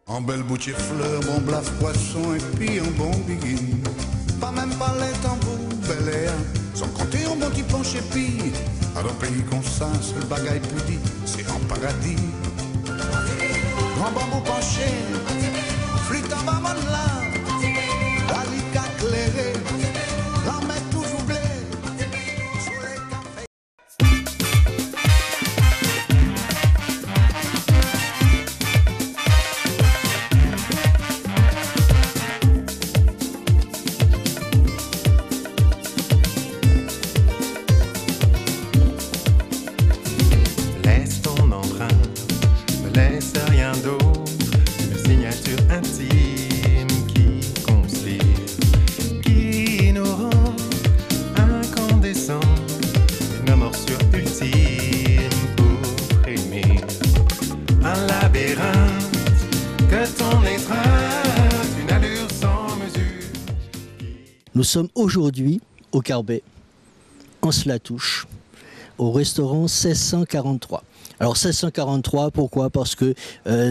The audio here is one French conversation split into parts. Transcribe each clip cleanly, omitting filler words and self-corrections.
En belle bouche fleurs, bon blaf poisson et puis un bon biguine. Pas même pas les tambours, bel air, sans compter un bon petit plancher puis. À un pays comme ça, seul bagaille pour dire, c'est en paradis. Grand bambou penché, flûte en bas là, dalica clairé, la mer toujours blé, soleil café. Laisse ton empreinte, ne laisse rien d'autre, une signature intime qui conspire, qui nous rend incandescents, une morsure ultime pour aimer. Un labyrinthe que ton étreinte, une allure sans mesure. Nous sommes aujourd'hui au Carbet, en Slatouche, au restaurant 1643. Alors 1643, pourquoi? Parce que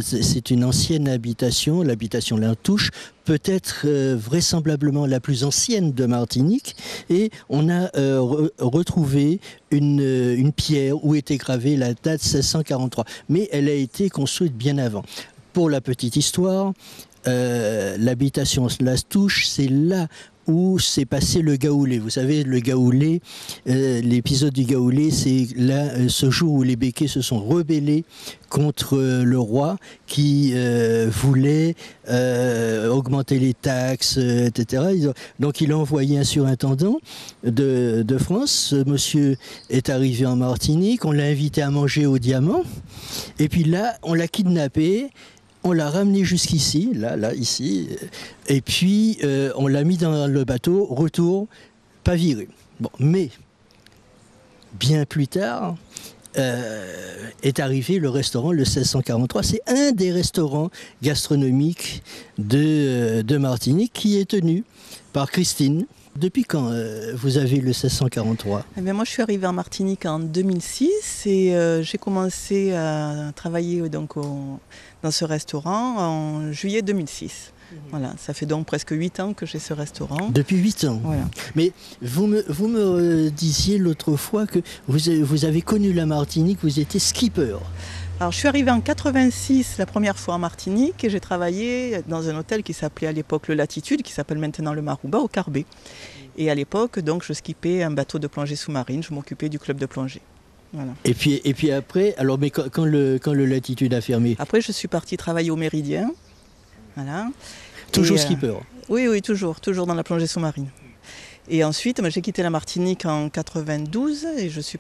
c'est une ancienne habitation, l'habitation Lintouche, peut-être vraisemblablement la plus ancienne de Martinique, et on a retrouvé une pierre où était gravée la date 1643, mais elle a été construite bien avant. Pour la petite histoire, l'habitation Lintouche, c'est là où s'est passé le Gaoulé. Vous savez, le Gaoulé, l'épisode du Gaoulé, c'est là ce jour où les Békés se sont rebellés contre le roi qui voulait augmenter les taxes, etc. Donc il a envoyé un surintendant de France. Ce monsieur est arrivé en Martinique, on l'a invité à manger au Diamant, et puis là, on l'a kidnappé. On l'a ramené jusqu'ici, là, ici, et puis on l'a mis dans le bateau, retour, pas viré. Bon, mais bien plus tard est arrivé le restaurant, le 1643. C'est un des restaurants gastronomiques de Martinique qui est tenu par Christine. Depuis quand vous avez le 1643 ? Eh bien, moi, je suis arrivée en Martinique en 2006 et j'ai commencé à travailler donc, dans ce restaurant en juillet 2006. Voilà, ça fait donc presque 8 ans que j'ai ce restaurant. Depuis 8 ans. Voilà. Mais vous me disiez l'autre fois que vous avez connu la Martinique, vous étiez skipper. Alors, je suis arrivée en 86 la première fois en Martinique et j'ai travaillé dans un hôtel qui s'appelait à l'époque le Latitude, qui s'appelle maintenant le Marouba, au Carbet. Et à l'époque, donc, je skippais un bateau de plongée sous-marine, je m'occupais du club de plongée. Voilà. Et puis après, alors mais quand le Latitude a fermé? Après, je suis partie travailler au Méridien. Voilà. Toujours skipper? Oui, toujours dans la plongée sous-marine. Et ensuite, j'ai quitté la Martinique en 92 et je suis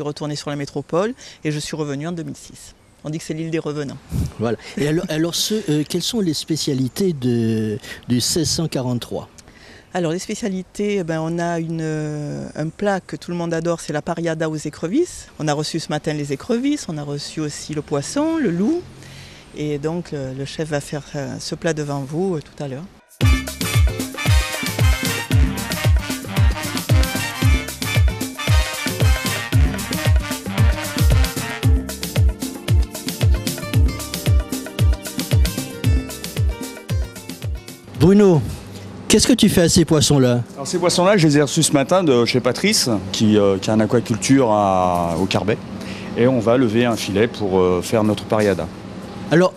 retournée sur la métropole et je suis revenue en 2006. On dit que c'est l'île des revenants. Voilà. Et alors quelles sont les spécialités du 1643 ? Alors les spécialités, on a un plat que tout le monde adore, c'est la pariada aux écrevisses. On a reçu ce matin les écrevisses, on a reçu aussi le poisson, le loup. Et donc le chef va faire ce plat devant vous tout à l'heure. Bruno, qu'est-ce que tu fais à ces poissons-là? Alors ces poissons-là, je les ai reçus ce matin de chez Patrice, qui a une aquaculture au Carbet. Et on va lever un filet pour faire notre pariada. Alors,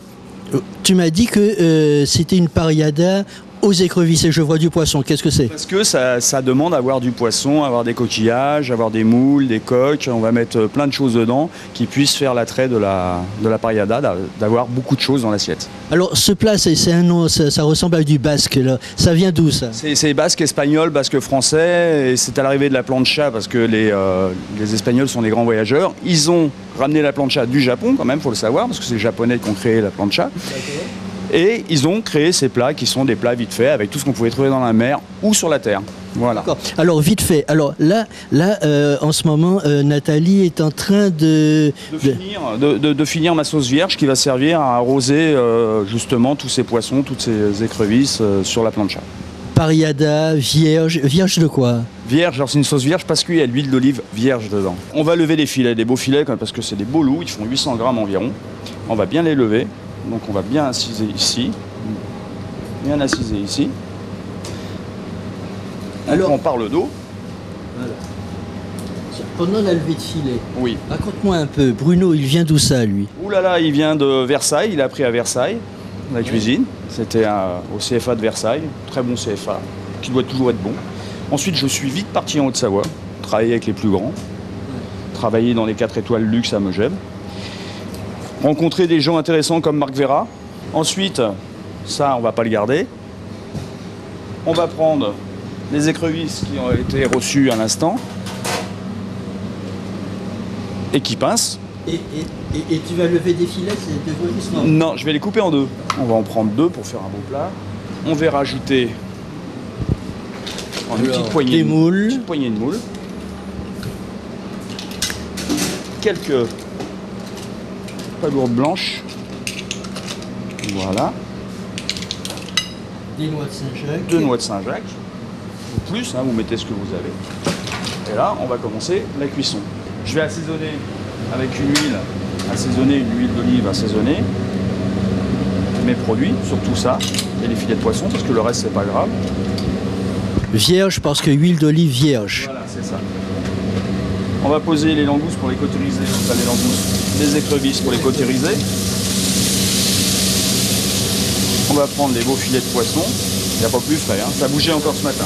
tu m'as dit que c'était une pariada aux écrevisses et je vois du poisson. Qu'est-ce que c'est? Parce que ça demande à avoir du poisson, avoir des coquillages, avoir des moules, des coques. On va mettre plein de choses dedans qui puissent faire l'attrait de la pariada, d'avoir beaucoup de choses dans l'assiette. Alors ce plat, c'est un nom, ça ressemble à du basque. Là. Ça vient d'où ça? C'est basque, espagnol, basque français. Et c'est à l'arrivée de la plancha parce que les Espagnols sont des grands voyageurs. Ils ont ramené la plancha du Japon quand même, il faut le savoir, parce que c'est les Japonais qui ont créé la plancha. Et ils ont créé ces plats qui sont des plats vite faits avec tout ce qu'on pouvait trouver dans la mer ou sur la terre. Voilà. Alors vite fait. Alors là, en ce moment, Nathalie est en train de finir ma sauce vierge qui va servir à arroser justement tous ces poissons, toutes ces écrevisses sur la plancha. Pariada, vierge de quoi? Vierge, alors c'est une sauce vierge parce qu'il y a de l'huile d'olive vierge dedans. On va lever les filets, des beaux filets parce que c'est des beaux loups, ils font 800 grammes environ. On va bien les lever. Donc on va bien inciser ici. Bien inciser ici. Alors, on part le dos. voilà. Pendant la levée de filet, Oui. raconte-moi un peu, Bruno, il vient d'où ça, lui? Ouh là là, il vient de Versailles. Il a appris à Versailles, la cuisine. C'était au CFA de Versailles. Très bon CFA, qui doit toujours être bon. Ensuite, je suis vite parti en Haute-Savoie, travailler avec les plus grands. Travailler dans les 4 étoiles luxe à Megève. Rencontrer des gens intéressants comme Marc Vera. Ensuite, ça, on va pas le garder. On va prendre les écrevisses qui ont été reçues à l'instant et qui pincent. Et tu vas lever des filets, c'est de voluisme? Non, je vais les couper en deux. On va en prendre 2 pour faire un beau plat. On va rajouter une petite poignée, des moules. Une petite poignée de moules. Quelques palourdes blanches. Voilà. Des noix de Saint-Jacques. 2 noix de Saint-Jacques. Ou plus, hein, vous mettez ce que vous avez. Et là, on va commencer la cuisson. Je vais assaisonner avec une huile d'olive assaisonnée. Mes produits, surtout ça, et les filets de poisson, parce que le reste, c'est pas grave. Vierge, parce que huile d'olive vierge. Voilà, c'est ça. On va poser les langoustes pour les cautériser. Enfin, les langoustes, les écrevisses pour les cautériser. On va prendre les beaux filets de poisson. Il n'y a pas plus frais, hein. Ça bougeait encore ce matin.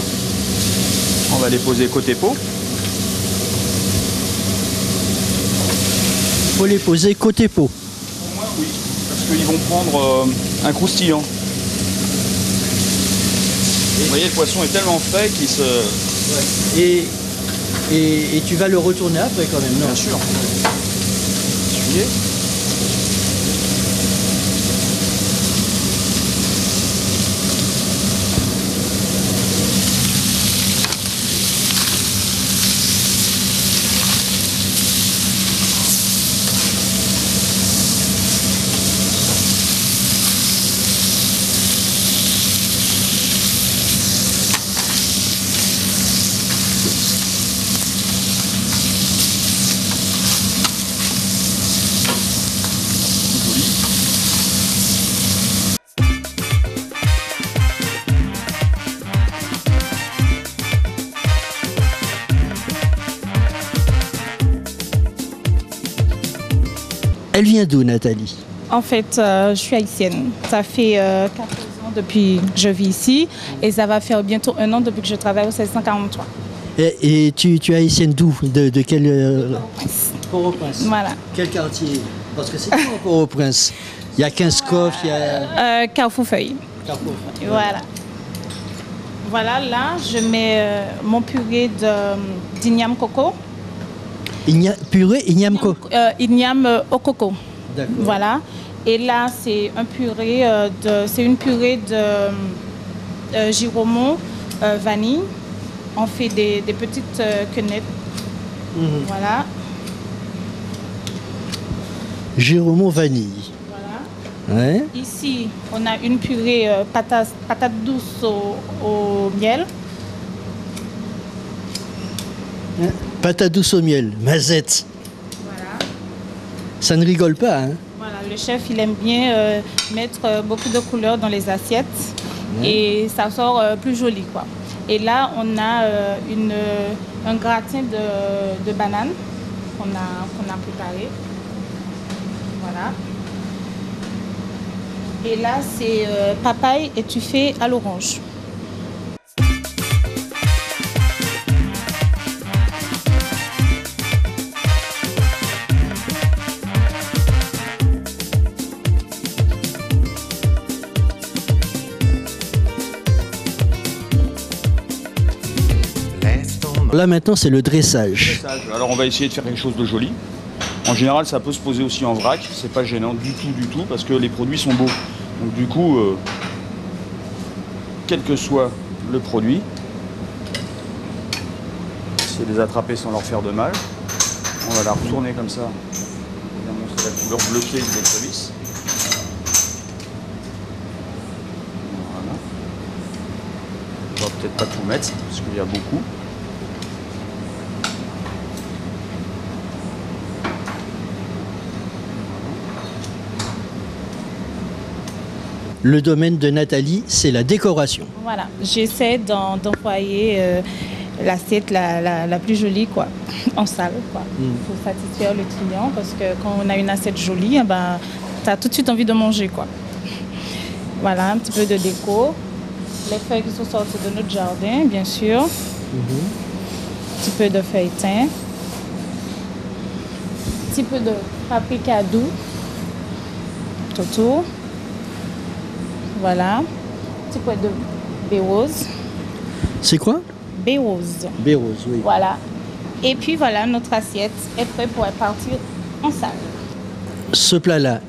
On va les poser côté peau. Il faut les poser côté peau. Pour moi, oui. Parce qu'ils vont prendre un croustillant. Vous voyez, le poisson est tellement frais qu'il se... Ouais. Et tu vas le retourner après quand même, non? Bien sûr. Essuyez. Elle vient d'où, Nathalie? En fait, je suis haïtienne. Ça fait 14 ans depuis que je vis ici et ça va faire bientôt 1 an depuis que je travaille au 1643. Et tu es haïtienne d'où? De quel... Port-au-Prince. Voilà. Quel quartier? Parce que c'est pas Port-au-Prince. Il y a Quinze-Coffres, il y a... Carrefour-Feuille. Carrefour-Feuille. Voilà. Voilà, là, je mets mon purée d'igname coco. Purée igname coco. Igname au coco. D'accord. Voilà. Et là, c'est une purée de giromont vanille. On fait des petites quenettes. Voilà. Giromont vanille. Voilà. Ouais. Ici, on a une purée patate douce au miel. Patate douce au miel, mazette. Voilà. Ça ne rigole pas, hein? Voilà, le chef, il aime bien mettre beaucoup de couleurs dans les assiettes et ça sort plus joli, quoi. Et là, on a un gratin de banane qu'on a préparé. Voilà. Et là, c'est papaye étouffée à l'orange. Là maintenant c'est le dressage. Alors on va essayer de faire quelque chose de joli. En général ça peut se poser aussi en vrac, c'est pas gênant du tout parce que les produits sont beaux. Donc du coup, quel que soit le produit, c'est les attraper sans leur faire de mal. On va la retourner comme ça. On va montrer la couleur bleutée des écrevisses. Voilà. On va peut-être pas tout mettre parce qu'il y a beaucoup. Le domaine de Nathalie, c'est la décoration. Voilà, j'essaie d'envoyer l'assiette la plus jolie quoi, en salle quoi, pour satisfaire le client parce que quand on a une assiette jolie, ben, tu as tout de suite envie de manger quoi. Voilà, un petit peu de déco, les feuilles qui sont sorties de notre jardin bien sûr, un petit peu de feuilletin, un petit peu de paprika doux tout autour. Voilà, un petit peu de baie rose. C'est quoi? Baie rose. Baie rose, oui. Voilà. Et puis voilà, notre assiette est prête pour partir en salle. Ce plat-là,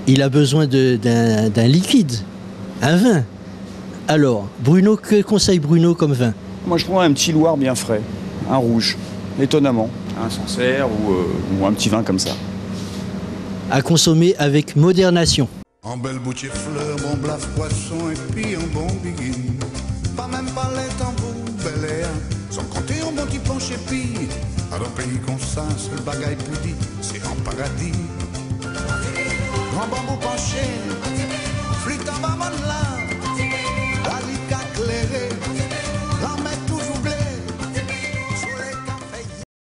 il a besoin d'un liquide, un vin. Alors, Bruno, que conseille Bruno comme vin? Moi, je prends un petit Loire bien frais, un rouge, étonnamment. Un Sancerre ou un petit vin comme ça. À consommer avec modération. En belle boutique fleurs, bon blaf poisson et puis un bon biguine. Pas même pas les tambours, bel et un. Sans compter un bon petit penche et puis. À un pays comme ça, c'est le bagaille poudi, c'est en paradis. Grand bambou penché, flûte en bas là.